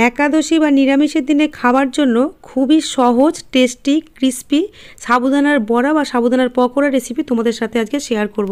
একাদশী বা নিরামিষের দিনে খাবার জন্য খুবই সহজ, টেস্টি, ক্রিস্পি সাবুদানার বড়া বা সাবুদানার পকোড়া রেসিপি তোমাদের সাথে আজকে শেয়ার করব।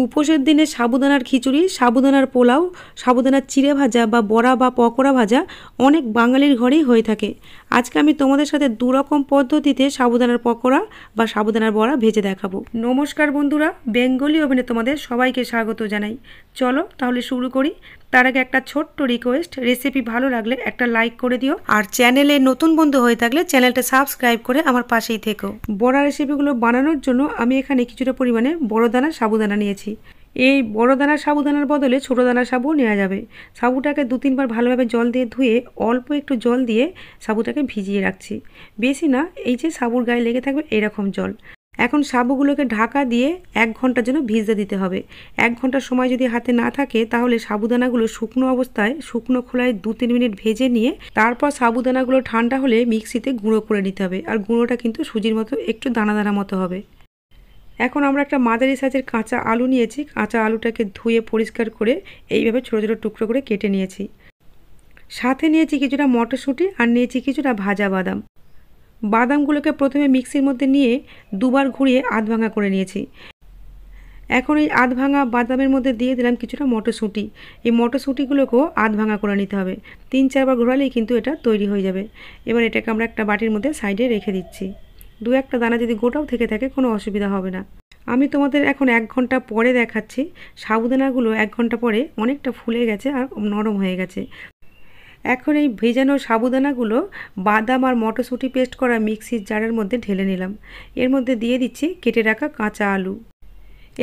উপোসের দিনে সাবুদানার খিচুড়ি, সাবুদানার পোলাও, সাবুদানার চিড়ে ভাজা বা বড়া বা পকোড়া ভাজা অনেক বাঙালির ঘরেই হয়ে থাকে। আজকে আমি তোমাদের সাথে দুরকম পদ্ধতিতে সাবুদানার পকোড়া বা সাবুদানার বড়া ভেজে দেখাবো। নমস্কার বন্ধুরা, বেঙ্গলি ওভেনে তোমাদের সবাইকে স্বাগত জানাই। চলো তাহলে শুরু করি। তার আগে একটা ছোট্ট রিকোয়েস্ট, রেসিপি ভালো লাগলে একটা লাইক করে দিও, আর চ্যানেলে নতুন বন্ধু হয়ে থাকলে চ্যানেলটা সাবস্ক্রাইব করে আমার পাশেই থেকো। বড়া রেসিপিগুলো বানানোর জন্য আমি এখানে কিছুটা পরিমাণে বড় দানার সাবুদানা নিয়েছি। এই বড় দানার সাবুদানার বদলে ছোটো দানার সাবু নেওয়া যাবে। সাবুটাকে 2-3 বার ভালোভাবে জল দিয়ে ধুয়ে অল্প একটু জল দিয়ে সাবুটাকে ভিজিয়ে রাখছি। বেশি না, এই যে সাবুর গায়ে লেগে থাকবে এরকম জল। এখন সাবুগুলোকে ঢাকা দিয়ে 1 ঘন্টার জন্য ভিজতে দিতে হবে। 1 ঘন্টার সময় যদি হাতে না থাকে তাহলে সাবুদানাগুলো শুকনো অবস্থায় শুকনো খোলায় 2-3 মিনিট ভেজে নিয়ে তারপর সাবুদানাগুলো ঠান্ডা হলে মিক্সিতে গুঁড়ো করে নিতে হবে। আর গুঁড়োটা কিন্তু সুজির মতো একটু দানা দানা মতো হবে। এখন আমরা একটা মাঝারি সাইজের কাঁচা আলু নিয়েছি। কাঁচা আলুটাকে ধুয়ে পরিষ্কার করে এইভাবে ছোটো ছোটো টুকরো করে কেটে নিয়েছি। সাথে নিয়েছি কিছুটা মটরশুঁটি আর নিয়েছি কিছুটা ভাজা বাদাম। বাদামগুলোকে প্রথমে মিক্সির মধ্যে নিয়ে 2 বার ঘুরিয়ে আধ ভাঙা করে নিয়েছি। এখন এই আধ ভাঙা বাদামের মধ্যে দিয়ে দিলাম কিছুটা মটরশুঁটি। এই মটরশুঁটিগুলোকেও আধ ভাঙা করে নিতে হবে। 3-4 বার ঘোরালেই কিন্তু এটা তৈরি হয়ে যাবে। এবার এটাকে আমরা একটা বাটির মধ্যে সাইডে রেখে দিচ্ছি। 2-1টা দানা যদি গোটাও থেকে থাকে কোনো অসুবিধা হবে না। আমি তোমাদের এখন 1 ঘন্টা পরে দেখাচ্ছি। সাবুদানাগুলো 1 ঘন্টা পরে অনেকটা ফুলে গেছে আর নরম হয়ে গেছে। এখন এই ভেজানো সাবুদানাগুলো বাদাম আর মটরশুঁটি পেস্ট করা মিক্সির জারের মধ্যে ঢেলে নিলাম। এর মধ্যে দিয়ে দিচ্ছি কেটে রাখা কাঁচা আলু।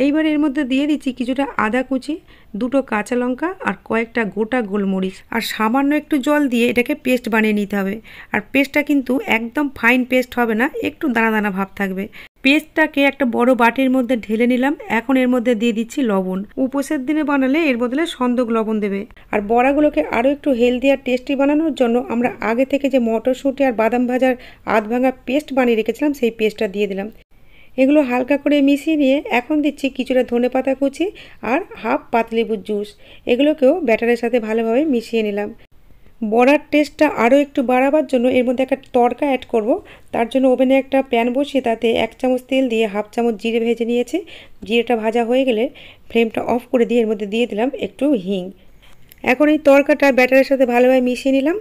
এইবার এর মধ্যে দিয়ে দিচ্ছি কিছুটা আদা কুচি, 2টো কাঁচা লঙ্কা আর কয়েকটা গোটা গোলমরিচ, আর সামান্য একটু জল দিয়ে এটাকে পেস্ট বানিয়ে নিতে হবে। আর পেস্টটা কিন্তু একদম ফাইন পেস্ট হবে না, একটু দানা দানা ভাব থাকবে। পেস্টটাকে একটা বড় বাটির মধ্যে ঢেলে নিলাম। এখন এর মধ্যে দিয়ে দিচ্ছি লবণ। উপোসের দিনে বানালে এর বদলে সন্দক লবণ দেবে। আর বড়াগুলোকে আরও একটু হেলদি আর টেস্টি বানানোর জন্য আমরা আগে থেকে যে মটরশুঁটি আর বাদাম ভাজার আধ ভাঙা পেস্ট বানিয়ে রেখেছিলাম সেই পেস্টটা দিয়ে দিলাম। এগুলো হালকা করে মিশিয়ে নিয়ে এখন দিচ্ছি কিছুটা ধনেপাতা কুচি আর হাফ পাতলেবুর জুস। এগুলোকেও ব্যাটারের সাথে ভালোভাবে মিশিয়ে নিলাম। বড়ার টেস্টটা আরও একটু বাড়াবার জন্য এর মধ্যে একটা তড়কা অ্যাড করব। তার জন্য ওভেনে একটা প্যান বসিয়ে তাতে 1 চামচ তেল দিয়ে হাফ চামচ জিরে ভেজে নিয়েছি। জিরেটা ভাজা হয়ে গেলে ফ্লেমটা অফ করে দিয়ে এর মধ্যে দিয়ে দিলাম একটু হিং। এখন এই তড়কাটা ব্যাটারের সাথে ভালোভাবে মিশিয়ে নিলাম।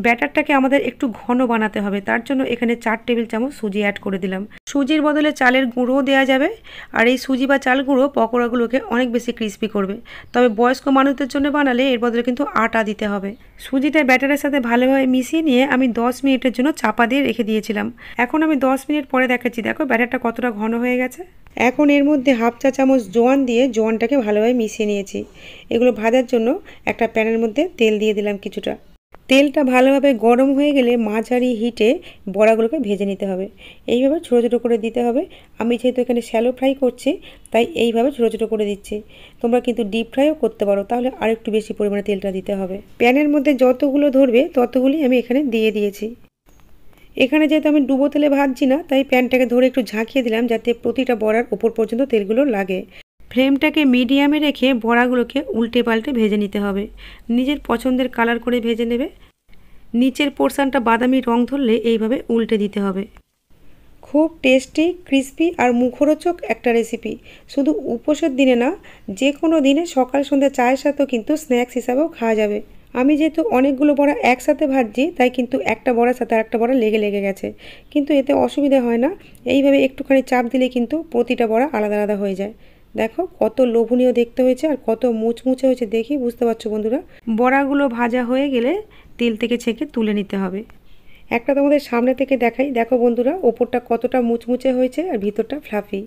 ব্যাটারটাকে আমাদের একটু ঘন বানাতে হবে, তার জন্য এখানে 4 টেবিল চামচ সুজি অ্যাড করে দিলাম। সুজির বদলে চালের গুঁড়োও দেওয়া যাবে। আর এই সুজি বা চাল গুঁড়ো পকোড়াগুলোকে অনেক বেশি ক্রিস্পি করবে। তবে বয়স্ক মানুষদের জন্য বানালে এর বদলে কিন্তু আটা দিতে হবে। সুজিটা ব্যাটারের সাথে ভালোভাবে মিশিয়ে নিয়ে আমি 10 মিনিটের জন্য চাপা দিয়ে রেখে দিয়েছিলাম। এখন আমি 10 মিনিট পরে দেখাচ্ছি, দেখো ব্যাটারটা কতটা ঘন হয়ে গেছে। এখন এর মধ্যে হাফ চা চামচ জোয়ান দিয়ে জোয়ানটাকে ভালোভাবে মিশিয়ে নিয়েছি। এগুলো ভাজার জন্য একটা প্যানের মধ্যে তেল দিয়ে দিলাম কিছুটা। তেলটা ভালোভাবে গরম হয়ে গেলে মাঝারি হিটে বড়াগুলোকে ভেজে নিতে হবে। এইভাবে ছোটো ছোটো করে দিতে হবে। আমি যেহেতু এখানে শ্যালো ফ্রাই করছি তাই এইভাবে ছোটো ছোটো করে দিচ্ছি। তোমরা কিন্তু ডিপ ফ্রাইও করতে পারো, তাহলে আরেকটু বেশি পরিমাণে তেলটা দিতে হবে। প্যানের মধ্যে যতগুলো ধরবে ততগুলি আমি এখানে দিয়ে দিয়েছি। এখানে যেহেতু আমি ডুবো তেলে ভাজছি না তাই প্যানটাকে ধরে একটু ঝাঁকিয়ে দিলাম যাতে প্রতিটা বড়ার ওপর পর্যন্ত তেলগুলো লাগে। ফ্লেমটাকে মিডিয়ামে রেখে বড়াগুলোকে উল্টে পাল্টে ভেজে নিতে হবে। নিজের পছন্দের কালার করে ভেজে নেবে। নিচের পোর্শনটা বাদামি রং ধরলে এইভাবে উল্টে দিতে হবে। খুব টেস্টি, ক্রিস্পি আর মুখরোচক একটা রেসিপি। শুধু উপোসের দিনে না, যে কোনো দিনে সকাল সন্ধ্যা চায়ের সাথেও কিন্তু স্ন্যাক্স হিসাবেও খাওয়া যাবে। আমি যেহেতু অনেকগুলো বড়া একসাথে ভাজছি তাই কিন্তু একটা বড়ার সাথে আরেকটা বড়া লেগে গেছে, কিন্তু এতে অসুবিধা হয় না। এইভাবে একটুখানি চাপ দিলে কিন্তু প্রতিটা বড়া আলাদা আলাদা হয়ে যায়। দেখো কত লোভনীয় দেখতে হয়েছে আর কত মুচমুচে হয়েছে, দেখি বুঝতে পারছো বন্ধুরা। বড়াগুলো ভাজা হয়ে গেলে তেল থেকে ছেঁকে তুলে নিতে হবে। একটা তোমাদের সামনে থেকে দেখাই, দেখো বন্ধুরা ওপরটা কতটা মুচমুচে হয়েছে আর ভিতরটা ফ্লাফি।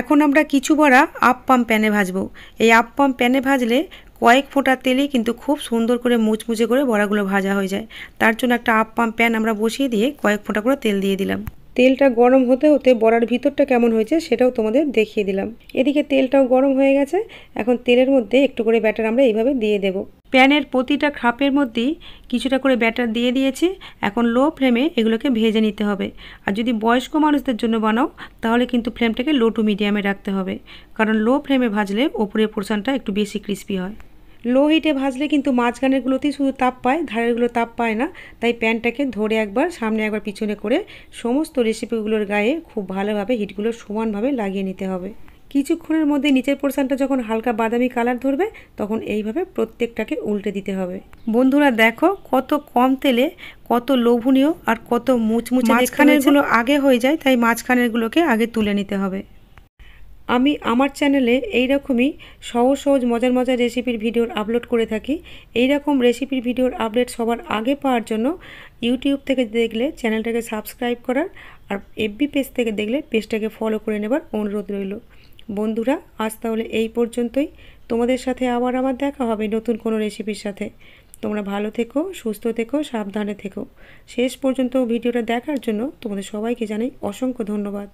এখন আমরা কিছু বড়া আপ্পাম প্যানে ভাজবো। এই আপ্পাম প্যানে ভাজলে কয়েক ফোঁটা তেলেই কিন্তু খুব সুন্দর করে মুচমুচে করে বড়াগুলো ভাজা হয়ে যায়। তার জন্য একটা আপ্পাম প্যান আমরা বসিয়ে দিয়ে কয়েক ফোঁটা করে তেল দিয়ে দিলাম। তেলটা গরম হতে হতে বড়ার ভিতরটা কেমন হয়েছে সেটাও তোমাদের দেখিয়ে দিলাম। এদিকে তেলটাও গরম হয়ে গেছে। এখন তেলের মধ্যে একটু করে ব্যাটার আমরা এইভাবে দিয়ে দেব। প্যানের প্রতিটা খাপের মধ্যেই কিছুটা করে ব্যাটার দিয়ে দিয়েছি। এখন লো ফ্লেমে এগুলোকে ভেজে নিতে হবে। আর যদি বয়স্ক মানুষদের জন্য বানাও তাহলে কিন্তু ফ্লেমটাকে লো টু মিডিয়ামে রাখতে হবে, কারণ লো ফ্লেমে ভাজলে ওপরের পোর্শনটা একটু বেশি ক্রিস্পি হয়। লো হিটে ভাজলে কিন্তু মাঝখানেরগুলোতেই শুধু তাপ পায়, ধারেরগুলো তাপ পায় না। তাই প্যানটাকে ধরে একবার সামনে একবার পিছনে করে সমস্ত রেসিপিগুলোর গায়ে খুব ভালোভাবে হিটগুলো সমানভাবে লাগিয়ে নিতে হবে। কিছুক্ষণের মধ্যে নিচের পোর্শনটা যখন হালকা বাদামি কালার ধরবে তখন এইভাবে প্রত্যেকটাকে উল্টে দিতে হবে। বন্ধুরা দেখো কত কম তেলে কত লোভনীয় আর কত মুচমুচে, মাঝখানেরগুলো আগে হয়ে যায়, তাই মাঝখানেরগুলোকে আগে তুলে নিতে হবে। আমি আমার চ্যানেলে এইরকমই সহজ সহজ মজার মজার রেসিপির ভিডিওর আপলোড করে থাকি। এই রকম রেসিপির ভিডিওর আপডেট সবার আগে পাওয়ার জন্য ইউটিউব থেকে দেখলে চ্যানেলটাকে সাবস্ক্রাইব করার, আর এফবি পেজ থেকে দেখলে পেজটাকে ফলো করে নেবার অনুরোধ রইল। বন্ধুরা আজ তাহলে এই পর্যন্তই। তোমাদের সাথে আবার আমার দেখা হবে নতুন কোনো রেসিপির সাথে। তোমরা ভালো থেকো, সুস্থ থেকো, সাবধানে থেকো। শেষ পর্যন্ত ভিডিওটা দেখার জন্য তোমাদের সবাইকে জানাই অসংখ্য ধন্যবাদ।